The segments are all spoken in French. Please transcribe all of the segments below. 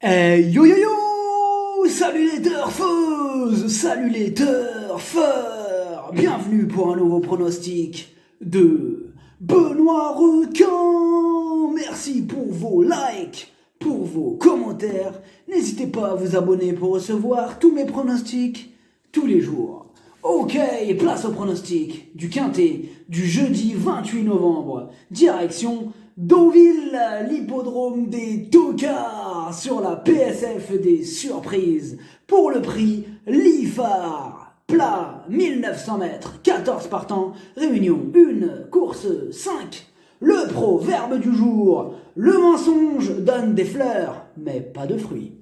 Hey yo yo yo! Salut les turfeuses! Salut les turfeurs! Bienvenue pour un nouveau pronostic de Benoît Requin! Merci pour vos likes, pour vos commentaires. N'hésitez pas à vous abonner pour recevoir tous mes pronostics tous les jours. Ok, place au pronostic du Quintet du jeudi 28 novembre. Direction Deauville, l'hippodrome des tocards sur la PSF des surprises. Pour le prix Lifar, plat 1900 mètres, 14 partants, réunion 1, course 5. Le proverbe du jour, le mensonge donne des fleurs, mais pas de fruits.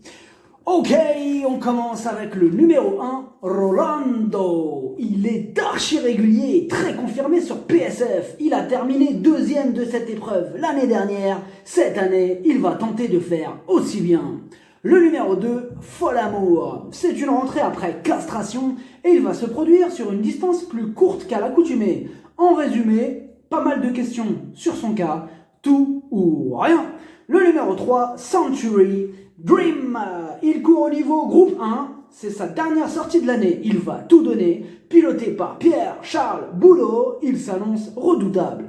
Ok, on commence avec le numéro 1, Rolando. Il est archi régulier et très confirmé sur PSF. Il a terminé deuxième de cette épreuve l'année dernière. Cette année, il va tenter de faire aussi bien. Le numéro 2, Folamour. C'est une rentrée après castration et il va se produire sur une distance plus courte qu'à l'accoutumée. En résumé, pas mal de questions sur son cas, tout ou rien. Le numéro 3, Century Dream. Il court au niveau groupe 1, c'est sa dernière sortie de l'année, il va tout donner. Piloté par Pierre-Charles Boulot, il s'annonce redoutable.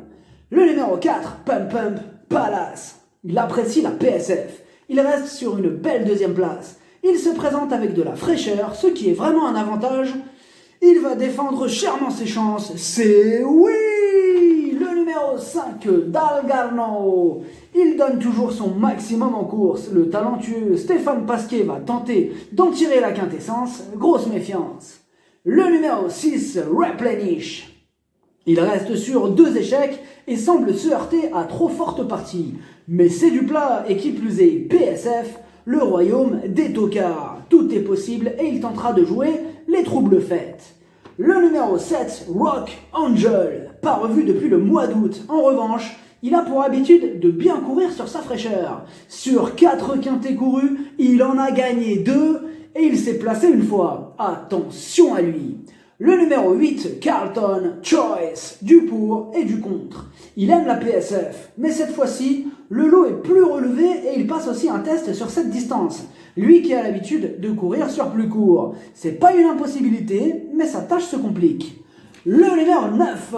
Le numéro 4, Pump Pump Palace. Il apprécie la PSF, il reste sur une belle deuxième place. Il se présente avec de la fraîcheur, ce qui est vraiment un avantage. Il va défendre chèrement ses chances, c'est oui! Le numéro 5, Dalgarno. Il donne toujours son maximum en course. Le talentueux Stéphane Pasquier va tenter d'en tirer la quintessence. Grosse méfiance. Le numéro 6, Replenish. Il reste sur 2 échecs et semble se heurter à trop forte partie. Mais c'est du plat et qui plus est PSF, le royaume des tocards. Tout est possible et il tentera de jouer les troubles fêtes. Le numéro 7, Rock Angel, pas revu depuis le mois d'août. En revanche, il a pour habitude de bien courir sur sa fraîcheur. Sur 4 quintets courus, il en a gagné 2 et il s'est placé une fois. Attention à lui. Le numéro 8, Carlton Choice, du pour et du contre. Il aime la PSF, mais cette fois-ci, le lot est plus relevé et il passe aussi un test sur cette distance. Lui qui a l'habitude de courir sur plus court. C'est pas une impossibilité, mais sa tâche se complique. Le numéro 9,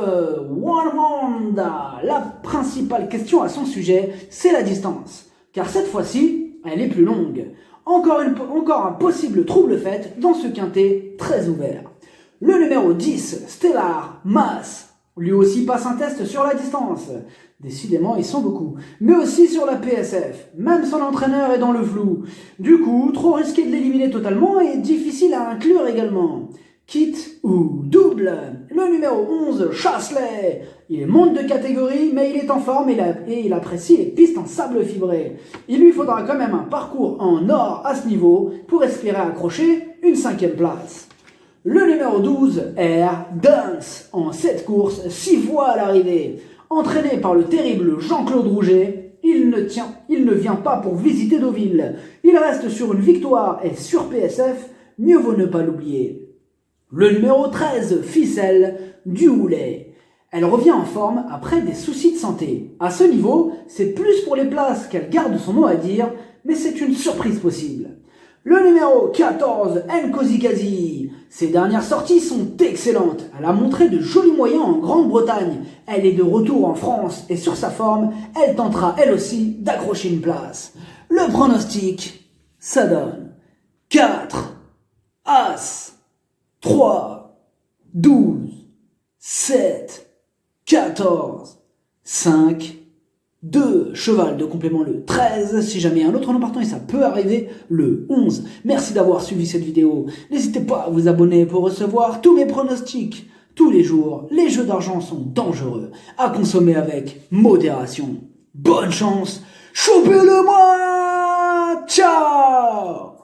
Wanda. La principale question à son sujet, c'est la distance. Car cette fois-ci, elle est plus longue. Encore un possible trouble fait dans ce quintet très ouvert. Le numéro 10, Stellar Mass. Lui aussi passe un test sur la distance. Décidément, ils sont beaucoup. Mais aussi sur la PSF. Même son entraîneur est dans le flou. Du coup, trop risqué de l'éliminer totalement et difficile à inclure également. Kit ou double. Le numéro 11, Chasselet. Il monte de catégorie, mais il est en forme et il apprécie les pistes en sable fibré. Il lui faudra quand même un parcours en or à ce niveau pour espérer accrocher une 5e place. Le numéro 12, Air Dance. En 7 courses, 6 fois à l'arrivée. Entraîné par le terrible Jean-Claude Rouget, il ne vient pas pour visiter Deauville. Il reste sur une victoire et sur PSF, mieux vaut ne pas l'oublier. Le numéro 13, Ficelle du Houlet. Elle revient en forme après des soucis de santé. À ce niveau, c'est plus pour les places qu'elle garde son mot à dire, mais c'est une surprise possible. Le numéro 14, Nkozikazi. Ses dernières sorties sont excellentes. Elle a montré de jolis moyens en Grande-Bretagne. Elle est de retour en France et sur sa forme, elle tentera elle aussi d'accrocher une place. Le pronostic, ça donne 4, As, 3, 12, 7, 14, 5, 2, cheval de complément le 13, si jamais un autre nom partant et ça peut arriver le 11. Merci d'avoir suivi cette vidéo. N'hésitez pas à vous abonner pour recevoir tous mes pronostics. Tous les jours, les jeux d'argent sont dangereux, à consommer avec modération. Bonne chance, chopez-le-moi. Ciao.